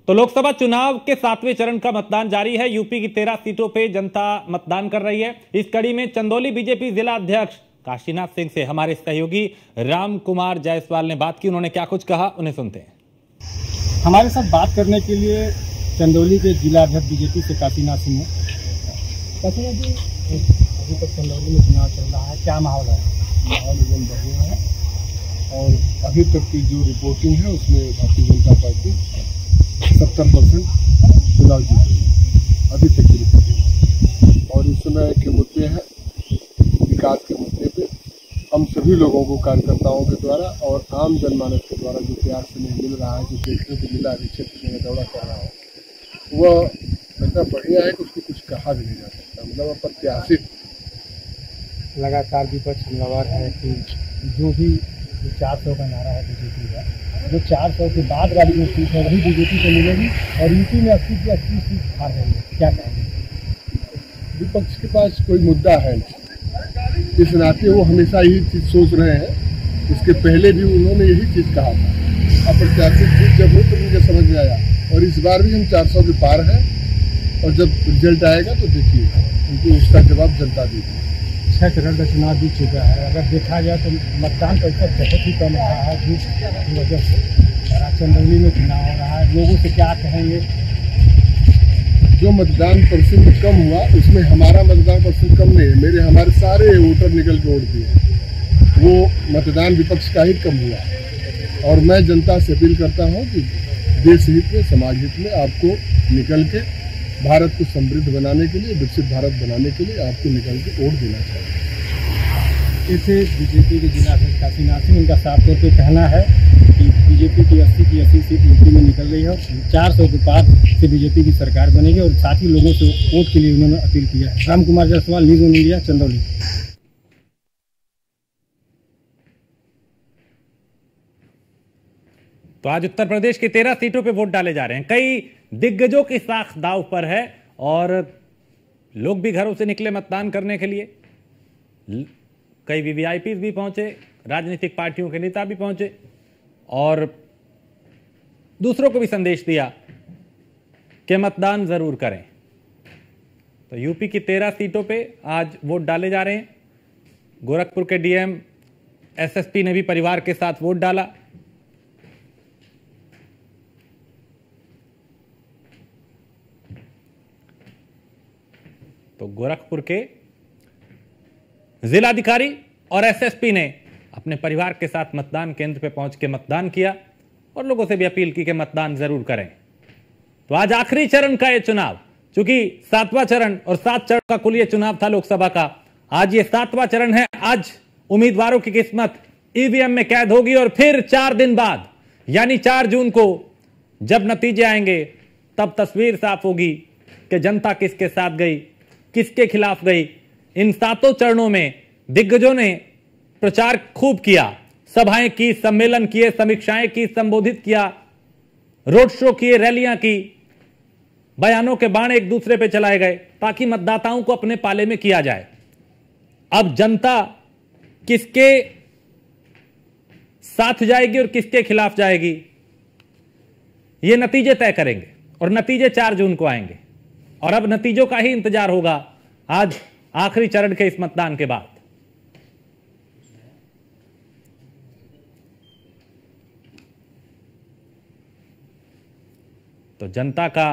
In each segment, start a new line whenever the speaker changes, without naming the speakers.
तो लोकसभा चुनाव के 7वें चरण का मतदान जारी है। यूपी की 13 सीटों पे जनता मतदान कर रही है। इस कड़ी में चंदौली बीजेपी जिला अध्यक्ष काशीनाथ सिंह से हमारे सहयोगी राम कुमार जायसवाल ने बात की। उन्होंने क्या कुछ कहा, उन्हें सुनते हैं।
हमारे साथ बात करने के लिए चंदौली के जिला अध्यक्ष बीजेपी से काशीनाथ सिंह है। काशीनाथ जी, अभी तक चंदौली में चुनाव चल रहा है, क्या माहौल है?
माहौल एकदम बढ़िया है और अभी तक की जो रिपोर्टिंग है उसमें भारतीय जनता पार्टी 70% चुनाव जीत रही है अभी तक की रिपोर्टिंग। और इस समय के मुद्दे हैं विकास के मुद्दे पे हम सभी लोगों को, कार्यकर्ताओं के द्वारा और आम जनमानस के द्वारा जो प्यार से नहीं मिल रहा है, जो देखने को मिला है क्षेत्र में दौरा कर रहा है, वह ऐसा बढ़िया है कि उसको कुछ कहा भी नहीं जा सकता। मतलब अप्रत्याशित
लगातार विपक्ष हमलावर है कि जो भी 400 का नारा है बीजेपी का, जो 400 के बाद वाली जो सीट है वही बीजेपी को मिलेगी और यूपी में 80 की 80 सीट हार रही है, क्या कहेंगे?
विपक्ष के पास कोई मुद्दा है नहीं, इस नाते वो हमेशा यही चीज सोच रहे हैं। इसके पहले भी उन्होंने यही चीज कहा था। अप्रत्याशित जीत जब हुई तो मुझे समझ में आया और इस बार भी हम 400 के पार हैं और जब रिजल्ट आएगा तो देखिएगा, उनको उसका जवाब जनता देगी।
6 चरण का चुनाव जीत चुका है। अगर देखा जाए तो मतदान प्रतिशत बहुत ही कम रहा है जिस वजह से चंदौली में चुनाव हो रहा है, लोगों से क्या कहेंगे?
जो मतदान प्रतिशत कम हुआ उसमें हमारा मतदान प्रतिशत कम नहीं है, हमारे सारे वोटर निकल के वोट दिए, वो मतदान विपक्ष का ही कम हुआ। और मैं जनता से अपील करता हूँ कि देश हित में, समाज हित में आपको निकल के भारत को समृद्ध बनाने के लिए, विकसित भारत बनाने के लिए आपको निकल के वोट देना चाहिए।
ऐसे बीजेपी के जिला अध्यक्ष काशीनाथ सिंह, उनका साफ तौर पे कहना है कि बीजेपी की 80 की 80 सीट यूपी में निकल रही है, 400 के पार से बीजेपी की सरकार बनेगी और साथ ही लोगों से वोट के लिए उन्होंने अपील किया है। Ram Kumar Jaiswal, news on India, Chandauli.
तो आज उत्तर प्रदेश की 13 सीटों पे वोट डाले जा रहे हैं। कई दिग्गजों की साख दांव पर है और लोग भी घरों से निकले मतदान करने के लिए। कई वीवीआईपी भी पहुंचे, राजनीतिक पार्टियों के नेता भी पहुंचे और दूसरों को भी संदेश दिया कि मतदान जरूर करें। तो यूपी की 13 सीटों पे आज वोट डाले जा रहे हैं। गोरखपुर के डीएम एसएसपी ने भी परिवार के साथ वोट डाला। तो गोरखपुर के जिलाधिकारी और एसएसपी ने अपने परिवार के साथ मतदान केंद्र पे पहुंच के मतदान किया और लोगों से भी अपील की कि मतदान जरूर करें। तो आज आखिरी चरण का यह चुनाव, चूंकि 7वां चरण और 7 चरण का कुल यह चुनाव था लोकसभा का, आज ये 7वां चरण है। आज उम्मीदवारों की किस्मत ईवीएम में कैद होगी और फिर 4 दिन बाद यानी 4 जून को जब नतीजे आएंगे तब तस्वीर साफ होगी कि जनता किसके साथ गई, किसके खिलाफ गई। इन 7 चरणों में दिग्गजों ने प्रचार खूब किया, सभाएं की, सम्मेलन किए, समीक्षाएं की, संबोधित किया, रोड शो किए, रैलियां की, बयानों के बाण एक दूसरे पे चलाए गए ताकि मतदाताओं को अपने पाले में किया जाए। अब जनता किसके साथ जाएगी और किसके खिलाफ जाएगी, ये नतीजे तय करेंगे और नतीजे 4 जून को आएंगे और अब नतीजों का ही इंतजार होगा आज आखिरी चरण के इस मतदान के बाद। तो जनता का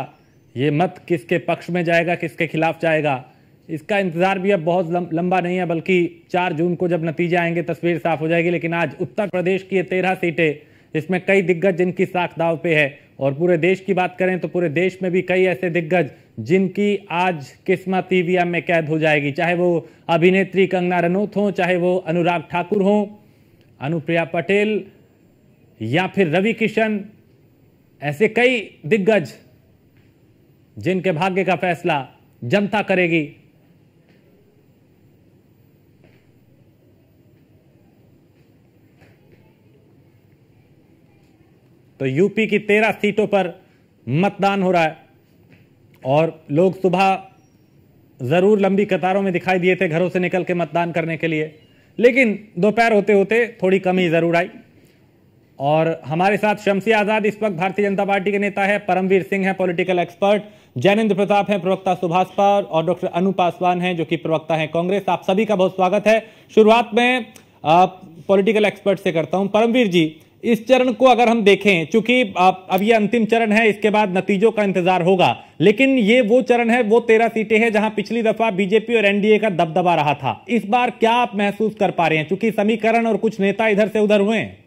यह मत किसके पक्ष में जाएगा, किसके खिलाफ जाएगा, इसका इंतजार भी अब बहुत लंबा नहीं है, बल्कि 4 जून को जब नतीजे आएंगे तस्वीर साफ हो जाएगी। लेकिन आज उत्तर प्रदेश की ये 13 सीटें, इसमें कई दिग्गज जिनकी साख दांव पे है और पूरे देश की बात करें तो पूरे देश में भी कई ऐसे दिग्गज जिनकी आज किस्मत ईवीएम में कैद हो जाएगी। चाहे वो अभिनेत्री कंगना रनौत हो, चाहे वो अनुराग ठाकुर हो, अनुप्रिया पटेल या फिर रवि किशन, ऐसे कई दिग्गज जिनके भाग्य का फैसला जनता करेगी। तो यूपी की 13 सीटों पर मतदान हो रहा है और लोग सुबह जरूर लंबी कतारों में दिखाई दिए थे घरों से निकल के मतदान करने के लिए, लेकिन दोपहर होते होते थोड़ी कमी जरूर आई और हमारे साथ शमसी आजाद इस वक्त भारतीय जनता पार्टी के नेता है, परमवीर सिंह है पॉलिटिकल एक्सपर्ट, जैनेंद्र प्रताप है प्रवक्ता सुभाषपा और डॉक्टर अनु पासवान है जो कि प्रवक्ता है कांग्रेस। आप सभी का बहुत स्वागत है। शुरुआत में पॉलिटिकल एक्सपर्ट से करता हूं। परमवीर जी, इस चरण को अगर हम देखें, चूंकि अब ये अंतिम चरण है, इसके बाद नतीजों का इंतजार होगा, लेकिन ये वो चरण है, वो 13 सीटें हैं जहां पिछली दफा बीजेपी और एनडीए का दबदबा रहा था। इस बार क्या आप महसूस कर पा रहे हैं, चूंकि समीकरण और कुछ नेता इधर से उधर हुए हैं?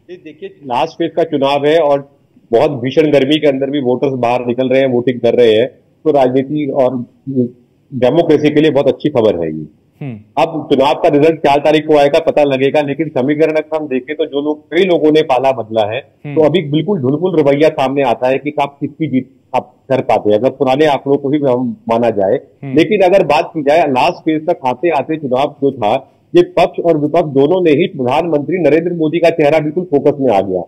देखिए, लास्ट फेज का चुनाव है और बहुत भीषण गर्मी के अंदर भी वोटर्स बाहर निकल रहे हैं, वोटिंग कर रहे हैं, तो राजनीति और डेमोक्रेसी के लिए बहुत अच्छी खबर है ये। अब चुनाव का रिजल्ट 4 तारीख को आएगा, पता लगेगा, लेकिन समीकरण अगर हम देखें तो जो लोग, कई लोगों ने पाला बदला है, तो अभी बिल्कुल ढुलमुल रवैया सामने आता है कि आप किसकी जीत आप कर पाते हैं, अगर पुराने आंकड़ों को भी हम माना जाए। लेकिन अगर बात की जाए लास्ट फेज तक आते आते चुनाव जो था, ये पक्ष और विपक्ष दोनों ने ही प्रधानमंत्री नरेंद्र मोदी का चेहरा बिल्कुल फोकस में आ गया।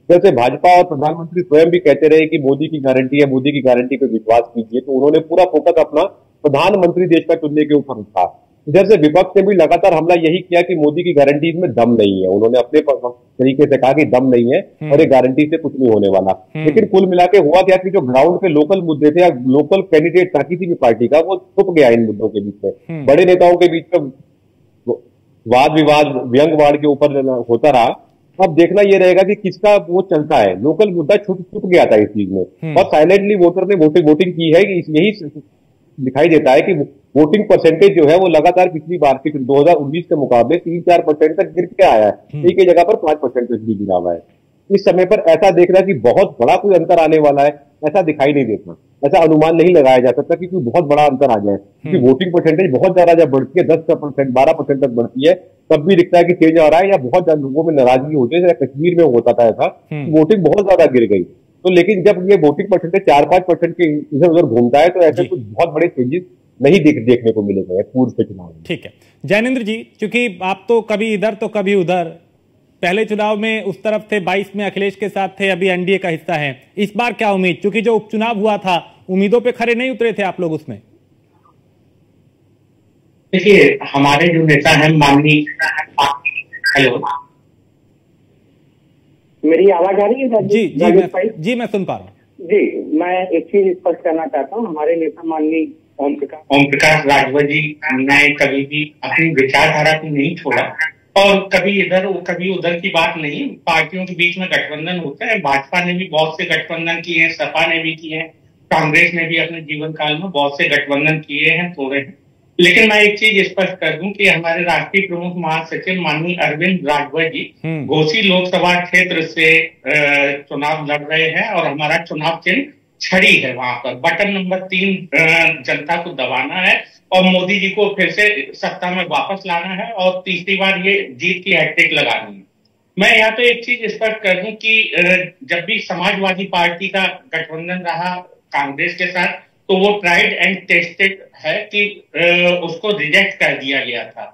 जैसे भाजपा और प्रधानमंत्री स्वयं भी कहते रहे कि मोदी की गारंटी है, मोदी की गारंटी पे विश्वास कीजिए, तो उन्होंने पूरा फोकस अपना प्रधानमंत्री देश का चुनने के ऊपर था। इधर से विपक्ष ने भी लगातार हमला यही किया कि मोदी की गारंटी में दम नहीं है। उन्होंने अपने तरीके से कहा कि दम नहीं है और ये गारंटी से कुछ नहीं होने वाला। लेकिन कुल मिला के हुआ क्या कि जो ग्राउंड पे लोकल मुद्दे थे या लोकल कैंडिडेट था किसी भी पार्टी का, वो छुप गया इन मुद्दों के बीच में। बड़े नेताओं के बीच में वाद विवाद व्यंग्यवाद के ऊपर होता रहा। अब देखना यह रहेगा कि किसका वो चलता है। लोकल मुद्दा छुप गया था इस चीज में और साइलेंटली वोटर ने वोटिंग की है। यही दिखाई देता है कि वोटिंग परसेंटेज जो है वो लगातार पिछली बार के 2019 के मुकाबले 3-4% तक गिर के आया है। एक ही जगह पर 5% भी गिरा हुआ है। इस समय पर ऐसा देखना कि बहुत बड़ा कोई अंतर आने वाला है, ऐसा दिखाई नहीं देता, ऐसा अनुमान नहीं लगाया जा सकता कि कोई बहुत बड़ा अंतर आ जाए। क्योंकि वोटिंग परसेंटेज बहुत ज्यादा जब बढ़ती है, 10%, 12% तक बढ़ती है, तब भी दिखता है कि चेंज आ रहा है या बहुत ज्यादा लोगों में नाराजगी होती है। जैसे कश्मीर में होता था ऐसा, वोटिंग बहुत ज्यादा गिर गई। तो लेकिन जब ये वोटिंग परसेंटेज 4-5% के इधर उधर घूमता है, तो ऐसे कुछ बहुत बड़े चेंजेस नहीं देखने को मिलेंगे पूर्व के चुनाव में।
ठीक है जैनेंद्र जी, क्योंकि आप तो कभी इधर तो कभी उधर, पहले चुनाव में उस तरफ थे, 22 में अखिलेश के साथ थे, अभी एनडीए का हिस्सा है। इस बार क्या उम्मीद, क्योंकि जो उपचुनाव हुआ था उम्मीदों पे खरे नहीं उतरे थे आप लोग उसमें?
देखिए, हमारे जो नेता हैं माननीय, हेलो, मेरी आवाज आ रही है?
जी मैं सुन पा रहा हूँ।
जी, मैं एक चीज स्पष्ट करना चाहता हूँ। हमारे नेता माननीय ओम प्रकाश राजभर जी ने कभी भी अपनी विचारधारा को नहीं छोड़ा और कभी इधर कभी उधर की बात नहीं। पार्टियों के बीच में गठबंधन होते हैं, भाजपा ने भी बहुत से गठबंधन किए हैं, सपा ने भी किए हैं, कांग्रेस ने भी अपने जीवन काल में बहुत से गठबंधन किए हैं, तोड़े हैं। लेकिन मैं एक चीज स्पष्ट कर दूं कि हमारे राष्ट्रीय प्रमुख महासचिव माननीय अरविंद राजभर जी घोसी लोकसभा क्षेत्र से चुनाव लड़ रहे हैं और हमारा चुनाव चिन्ह छड़ी है। वहां पर बटन नंबर 3 जनता को दबाना है और मोदी जी को फिर से सत्ता में वापस लाना है और तीसरी बार ये जीत की हैट्रिक लगानी है। मैं यहाँ पे एक चीज स्पष्ट कर दूं कि जब भी समाजवादी पार्टी का गठबंधन रहा कांग्रेस के साथ, तो वो ट्राइड एंड टेस्टेड है कि उसको रिजेक्ट कर दिया गया था।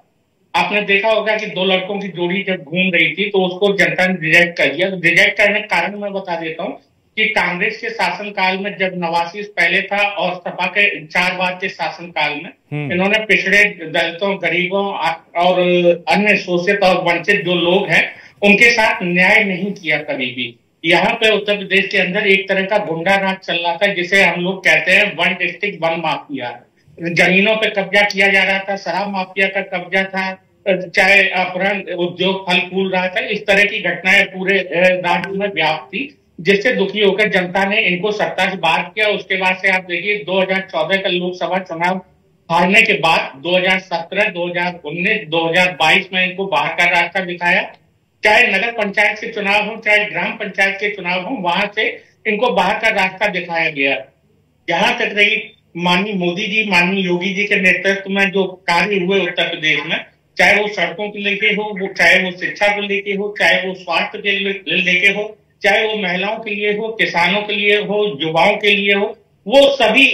आपने देखा होगा कि 2 लड़कों की जोड़ी जब घूम रही थी तो उसको जनता ने रिजेक्ट कर दिया। रिजेक्ट करने का कारण मैं बता देता हूँ कि कांग्रेस के शासनकाल में जब नवासी पहले था और सपा के 4 बार के शासनकाल में इन्होंने पिछड़े दलितों, गरीबों और अन्य शोषित और वंचित जो लोग हैं उनके साथ न्याय नहीं किया कभी भी। यहाँ पे उत्तर प्रदेश के अंदर एक तरह का गुंडा राज चल रहा था, जिसे हम लोग कहते हैं 1 डिस्ट्रिक्ट 1 माफिया। जमीनों पे कब्जा किया जा रहा था, शराब माफिया का कब्जा था, चाहे अपहरण, उद्योग फल फूल रहा था। इस तरह की घटनाएं पूरे राज्य में व्याप्त थी, जिससे दुखी होकर जनता ने इनको सत्ता से बाहर किया। उसके बाद से आप देखिए 2014 का लोकसभा चुनाव हारने के बाद 2017, 2019, 2022 में इनको बाहर का रास्ता दिखाया। चाहे नगर पंचायत के चुनाव हो, चाहे ग्राम पंचायत के चुनाव हो, वहां से इनको बाहर का रास्ता दिखाया गया। जहां तक रही माननीय मोदी जी, माननीय योगी जी के नेतृत्व में जो कार्य हुए उत्तर प्रदेश में, चाहे वो सड़कों को लेके हो, वो चाहे वो शिक्षा को लेके हो, चाहे वो स्वास्थ्य के लेके हो, चाहे वो महिलाओं के लिए हो, किसानों के लिए हो, युवाओं के लिए हो, वो सभी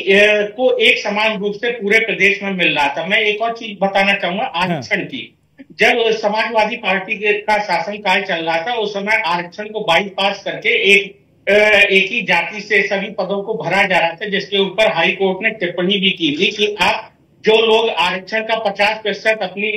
को एक समान रूप से पूरे प्रदेश में मिल रहा था। मैं एक और चीज बताना चाहूंगा आरक्षण की। जब समाजवादी पार्टी का शासनकाल चल रहा था, उस समय आरक्षण को बाईपास करके एक ही जाति से सभी पदों को भरा जा रहा था, जिसके ऊपर हाई कोर्ट ने टिप्पणी भी की थी कि आप जो लोग आरक्षण का 50% अपनी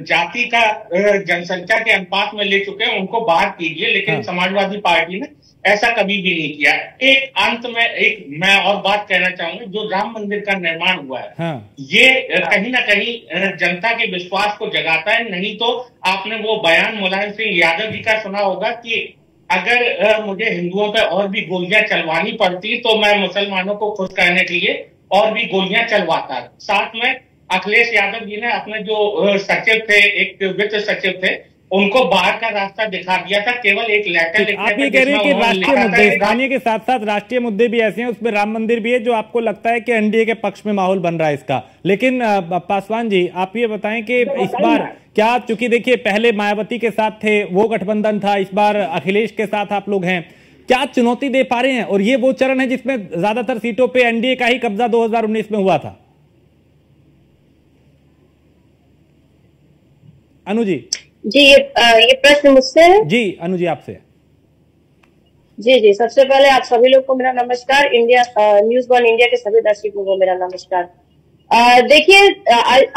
जाति का जनसंख्या के अनुपात में ले चुके हैं उनको बाहर कीजिए, लेकिन समाजवादी पार्टी ने ऐसा कभी भी नहीं किया। एक अंत में मैं और बात कहना चाहूंगा, जो राम मंदिर का निर्माण हुआ है ये कहीं ना कहीं जनता के विश्वास को जगाता है। नहीं तो आपने वो बयान मुलायम सिंह यादव जी का सुना होगा कि अगर मुझे हिंदुओं पे और भी गोलियां चलवानी पड़ती तो मैं मुसलमानों को खुश करने के लिए और भी गोलियां चलवाता। साथ में अखिलेश यादव जी ने अपने जो सचिव थे, एक वित्त सचिव थे, उनको बाहर का रास्ता दिखा दिया था, केवल एक लेटर लिखने।
आप ये कह रहे हैं कि राष्ट्रीय मुद्दे, स्थानीय के साथ साथ राष्ट्रीय मुद्दे भी ऐसे हैं, उसमें राम मंदिर भी है, जो आपको लगता है कि एनडीए के पक्ष में माहौल बन रहा है इसका। लेकिन पासवान जी, आप ये बताएं कि इस बार क्या, चूंकि देखिए पहले मायावती के साथ थे, वो गठबंधन था, इस बार अखिलेश के साथ आप लोग हैं, क्या चुनौती दे पा रहे हैं? और ये वो चरण है जिसमें ज्यादातर सीटों पे एनडीए का ही कब्जा 2019 में हुआ था। अनु जी।
जी, ये प्रश्न मुझसे है?
जी अनु जी, आपसे।
जी, सबसे पहले आप सभी लोग को मेरा नमस्कार। इंडिया न्यूज़ वन इंडिया के सभी दर्शकों को मेरा नमस्कार। देखिए,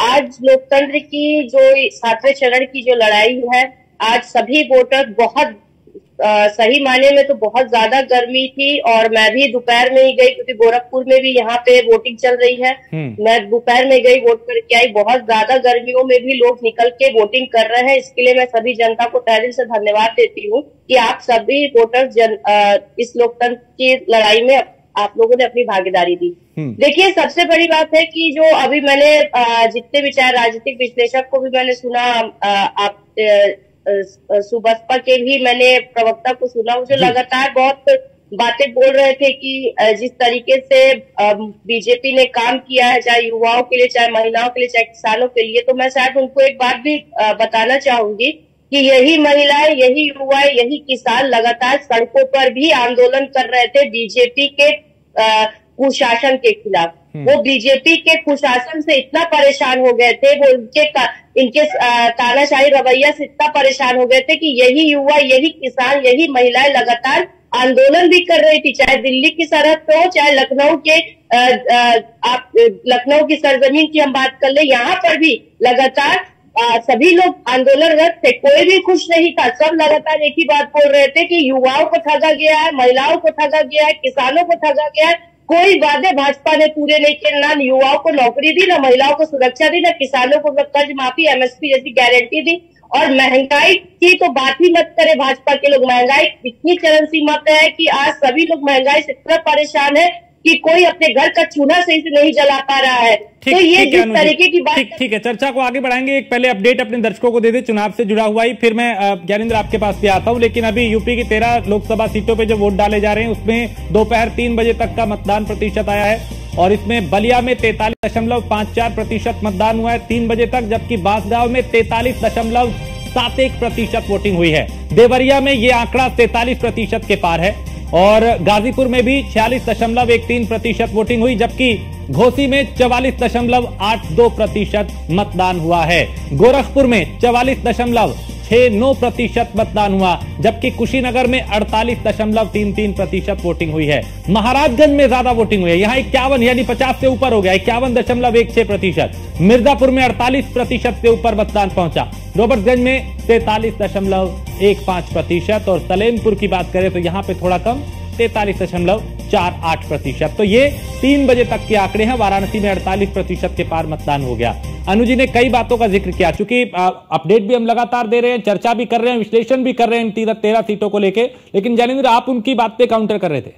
आज लोकतंत्र की जो 7वें चरण की जो लड़ाई है, आज सभी वोटर बहुत सही मायने में तो बहुत ज्यादा गर्मी थी, और मैं भी दोपहर में ही गई, क्योंकि गोरखपुर में भी यहाँ पे वोटिंग चल रही है। मैं दोपहर में गई, वोट करके आई। बहुत ज्यादा गर्मियों में भी लोग निकल के वोटिंग कर रहे हैं। इसके लिए मैं सभी जनता को तहे दिल से धन्यवाद देती हूँ कि आप सभी वोटर इस लोकतंत्र की लड़ाई में आप लोगों ने अपनी भागीदारी दी। देखिए, सबसे बड़ी बात है कि जो अभी मैंने जितने भी चाहे राजनीतिक विश्लेषक को भी मैंने सुना, आप सुबसपा के भी मैंने प्रवक्ता को सुना, जो लगातार बहुत बातें बोल रहे थे कि जिस तरीके से बीजेपी ने काम किया है, चाहे युवाओं के लिए, चाहे महिलाओं के लिए, चाहे किसानों के लिए, तो मैं शायद उनको एक बात भी बताना चाहूंगी कि यही महिलाएं, यही युवाएं, यही किसान लगातार सड़कों पर भी आंदोलन कर रहे थे बीजेपी के कुशासन के खिलाफ। वो बीजेपी के कुशासन से इतना परेशान हो गए थे, वो इनके तानाशाही रवैया से इतना परेशान हो गए थे कि यही युवा, यही किसान, यही महिलाएं लगातार आंदोलन भी कर रही थी, चाहे दिल्ली की सरहद पे हो, चाहे लखनऊ के आप लखनऊ की सरजमीन की हम बात कर ले, यहाँ पर भी लगातार सभी लोग आंदोलनरत थे। कोई भी खुश नहीं था, सब लगातार एक ही बात बोल रहे थे कि युवाओं को ठगा गया है, महिलाओं को ठगा गया है, किसानों को ठगा गया है। कोई वादे भाजपा ने पूरे नहीं किए, ना युवाओं को नौकरी दी, ना महिलाओं को सुरक्षा दी, ना किसानों को कर्ज माफी, एमएसपी जैसी गारंटी दी। और महंगाई की तो बात ही मत करे भाजपा के लोग। महंगाई इतनी चरम सीमा पे है कि आज सभी लोग महंगाई से इतना परेशान है कि कोई अपने घर का चूल्हा सही से नहीं जला पा रहा है। तो ये जिस तरीके की बात,
ठीक है, चर्चा को आगे बढ़ाएंगे। एक पहले अपडेट अपने दर्शकों को दे दे, चुनाव से जुड़ा हुआ ही, फिर मैं ज्ञानेंद्र आपके पास भी आता हूं। लेकिन अभी यूपी की 13 लोकसभा सीटों पे जो वोट डाले जा रहे हैं, उसमें दोपहर 3 बजे तक का मतदान प्रतिशत आया है, और इसमें बलिया में 43.54% मतदान हुआ है 3 बजे तक, जबकि बांसगांव में 43.71% वोटिंग हुई है। देवरिया में ये आंकड़ा 43% के पार है, और गाजीपुर में भी 46.13% वोटिंग हुई, जबकि घोसी में 44.82% मतदान हुआ है। गोरखपुर में 44.69% मतदान हुआ, जबकि कुशीनगर में 48.33% वोटिंग हुई है। महाराजगंज में ज्यादा वोटिंग हुई है, यहाँ 51 यानी 50 से ऊपर हो गया, 51.16%। मिर्जापुर में 48% से ऊपर मतदान पहुंचा। रोबर्ट्सगंज में 43.15%, और सलेमपुर की बात करें तो यहां पे थोड़ा कम 43.48%। तो ये 3 बजे तक के आंकड़े हैं। वाराणसी में 48% के पार मतदान हो गया। अनुजी ने कई बातों का जिक्र किया, चूंकि अपडेट भी हम लगातार दे रहे हैं, चर्चा भी कर रहे हैं, विश्लेषण भी कर रहे हैं इन 13 सीटों को लेकर। लेकिन ज्ञानेंद्र, आप उनकी बात पे काउंटर कर रहे थे।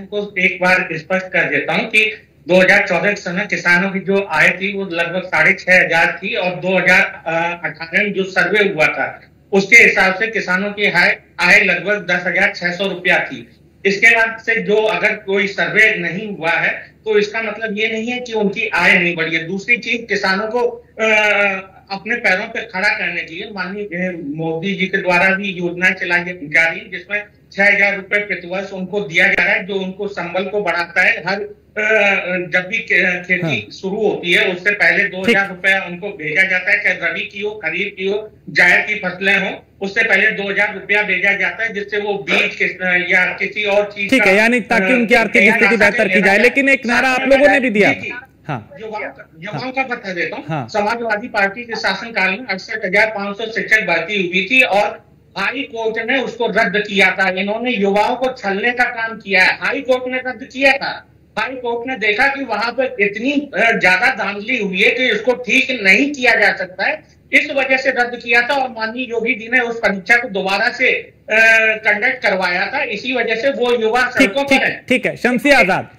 को एक बार स्पष्ट कर देता हूं कि 2014 के समय किसानों की जो आय थी वो लगभग 6,500 थी, और 2018 में जो सर्वे हुआ था उसके हिसाब से किसानों की आय लगभग 10,600 रुपया थी। इसके बाद से जो अगर कोई सर्वे नहीं हुआ है तो इसका मतलब ये नहीं है कि उनकी आय नहीं बढ़ी है। दूसरी चीज, किसानों को अपने पैरों पर खड़ा करने के लिए माननीय मोदी जी के द्वारा भी योजनाएं चलाई जा रही है, जिसमें 6,000 रुपए प्रतिवर्ष उनको दिया जा रहा है, जो उनको संबल को बढ़ाता है। हर जब भी खेती शुरू होती है उससे पहले 2,000 रुपया उनको भेजा जाता है, चाहे रबी की हो, खरीफ की हो, जायद की फसलें हो, उससे पहले 2,000 रुपया भेजा जाता है, जिससे वो बीज या किसी और चीज,
ठीक है, यानी ताकि उनकी आर्थिक स्थिति बेहतर की जाए। लेकिन एक नारा आप लोगों ने भी दिया,
युवाओं का पता देता हूँ। समाजवादी पार्टी के शासनकाल में 68,500 शिक्षक भर्ती हुई थी और हाई कोर्ट ने उसको रद्द किया था। इन्होंने युवाओं को छलने का काम किया है। हाई कोर्ट ने रद्द किया था। हाई कोर्ट ने देखा कि वहां पर इतनी ज्यादा धांधली हुई है कि इसको ठीक नहीं किया जा सकता है, इस वजह से रद्द किया था और माननीय योगी जी ने उस परीक्षा को दोबारा से कंडक्ट करवाया था। इसी वजह से वो युवा सड़कों पर है।
ठीक है, शमसी आजाद,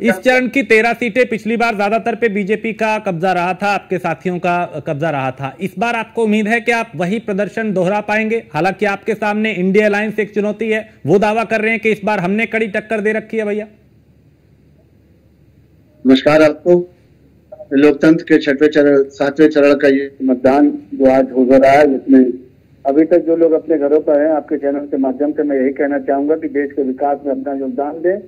इस चरण की 13 सीटें पिछली बार ज्यादातर पे बीजेपी का कब्जा रहा था, आपके साथियों का कब्जा रहा था। इस बार आपको उम्मीद है कि आप वही प्रदर्शन दोहरा पाएंगे? हालांकि आपके सामने इंडिया अलायंस एक चुनौती है, वो दावा कर रहे हैं कि इस बार हमने कड़ी टक्कर दे रखी है। भैया
नमस्कार आपको। लोकतंत्र के 7वें चरण का ये मतदान जो आज हो रहा है, जिसमें अभी तक जो लोग अपने घरों पर हैं, आपके चैनल के माध्यम से मैं यही कहना चाहूंगा कि देश के विकास में अपना योगदान दें,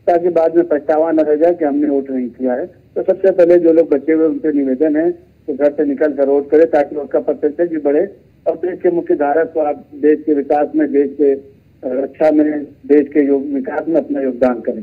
ताकि बाद में पछतावा न रह जाए कि हमने वोट नहीं किया है। तो सबसे पहले जो लोग बचे हुए उनसे निवेदन है कि घर से निकल कर वोट करें, ताकि उसका परसेंटेज भी बढ़े और देश के मुख्य धारा को आप देश के विकास में, देश के रक्षा में, देश के विकास में अपना योगदान करें।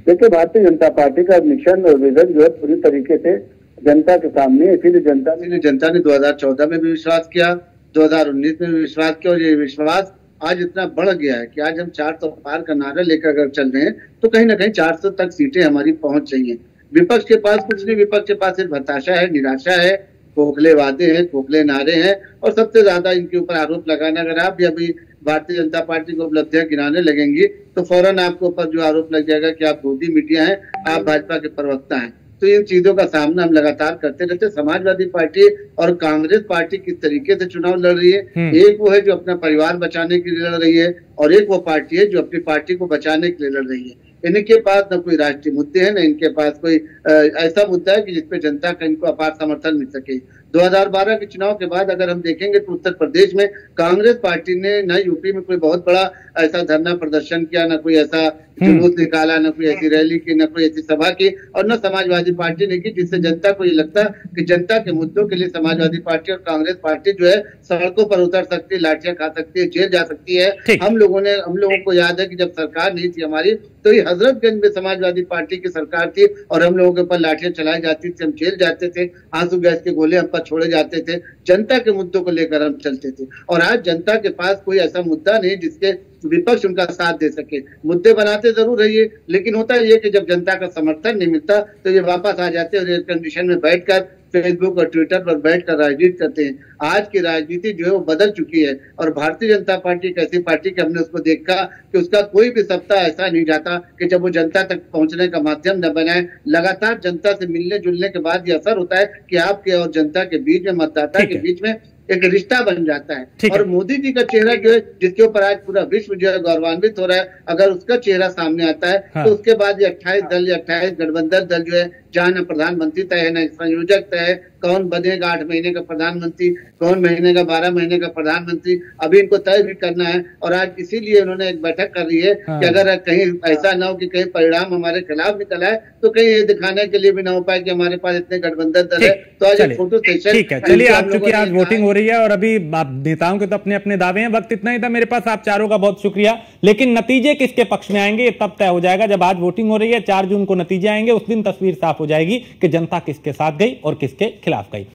देखिए, भारतीय जनता पार्टी का मिशन और विजन जो है पूरी तरीके से जनता के सामने, इसीलिए जनता ने 2014 में भी विश्वास किया, 2019 में भी विश्वास किया और ये विश्वास आज इतना बढ़ गया है कि आज हम 400 पार का नारा लेकर अगर चल रहे हैं तो कहीं ना कहीं 400 तक सीटें हमारी पहुंच चाहिए। विपक्ष के पास कुछ नहीं, विपक्ष के पास सिर्फ हताशा है, निराशा है, खोखले वादे हैं, खोखले नारे हैं और सबसे ज्यादा इनके ऊपर आरोप लगाना। अगर आप भी अभी भारतीय जनता पार्टी को उपलब्धियां गिनाने लगेंगी तो फौरन आपके ऊपर जो आरोप लग जाएगा कि आप गोदी मीडिया हैं, आप भाजपा के प्रवक्ता हैं। तो इन चीजों का सामना हम लगातार करते रहते। समाजवादी पार्टी और कांग्रेस पार्टी किस तरीके से चुनाव लड़ रही है, एक वो है जो अपना परिवार बचाने के लिए लड़ रही है और एक वो पार्टी है जो अपनी पार्टी को बचाने के लिए लड़ रही है। इनके पास न कोई राष्ट्रीय मुद्दे हैं, न इनके पास कोई ऐसा मुद्दा है कि जिसपे जनता का इनको अपार समर्थन मिल सके। 2012 के चुनाव के बाद अगर हम देखेंगे तो उत्तर प्रदेश में कांग्रेस पार्टी ने न यूपी में कोई बहुत बड़ा ऐसा धरना प्रदर्शन किया, न कोई ऐसा जुलूस निकाला, न कोई ऐसी रैली की, न कोई ऐसी सभा की और न समाजवादी पार्टी ने की, जिससे जनता को ये लगता कि जनता के मुद्दों के लिए समाजवादी पार्टी और कांग्रेस पार्टी जो है सड़कों पर उतर सकती है, लाठियां खा सकती है, जेल जा सकती है। हम लोगों को याद है कि जब सरकार नहीं थी हमारी तो ये हजरतगंज में समाजवादी पार्टी की सरकार थी और हम लोगों के ऊपर लाठियां चलाई जाती थी, हम जेल जाते थे, आंसू गैस के गोले हम पर छोड़े जाते थे। जनता के मुद्दों को लेकर हम चलते थे और आज जनता के पास कोई ऐसा मुद्दा नहीं जिसके विपक्ष उनका साथ दे सके। मुद्दे बनाते जरूर रहिए, लेकिन होता ये कि जब जनता का समर्थन नहीं मिलता तो ये वापस आ जाते हैं और एयर कंडीशन में बैठकर फेसबुक और ट्विटर पर बैठकर राजनीति करते हैं। आज की राजनीति जो है वो बदल चुकी है और भारतीय जनता पार्टी एक ऐसी पार्टी कि हमने उसको देखा कि उसका कोई भी सप्ताह ऐसा नहीं जाता कि जब वो जनता तक पहुंचने का माध्यम न बनाए। लगातार जनता से मिलने जुलने के बाद ये असर होता है कि आपके और जनता के बीच में, मतदाता के बीच में एक रिश्ता बन जाता है। और मोदी जी का चेहरा जो है, जिसके ऊपर आज पूरा विश्व जो है गौरवान्वित हो रहा है, अगर उसका चेहरा सामने आता है तो उसके बाद ये 28 दल या 28 गठबंधन दल जो है, जहाँ न प्रधानमंत्री तय है, न संयोजक तय है, कौन बनेगा 8 महीने का प्रधानमंत्री, कौन महीने का 12 महीने का प्रधानमंत्री, अभी इनको तय भी करना है। और आज इसीलिए उन्होंने एक बैठक कर रही है कि अगर कहीं ऐसा ना हो कि कहीं परिणाम हमारे खिलाफ निकल आए तो कहीं ये दिखाने के लिए भी ना हो पाए कि हमारे पास इतने गठबंधन दल है। तो आज फोटो सेशन,
ठीक है, चलिए, आप चूंकि आज वोटिंग हो रही है और अभी नेताओं के तो अपने अपने दावे हैं। वक्त इतना ही था मेरे पास, आप चारों का बहुत शुक्रिया। लेकिन नतीजे किसके पक्ष में आएंगे ये तब तय हो जाएगा जब आज वोटिंग हो रही है। 4 जून को नतीजे आएंगे, उस दिन तस्वीर साफ हो जाएगी कि जनता किसके साथ गई और किसके खिलाफ गई।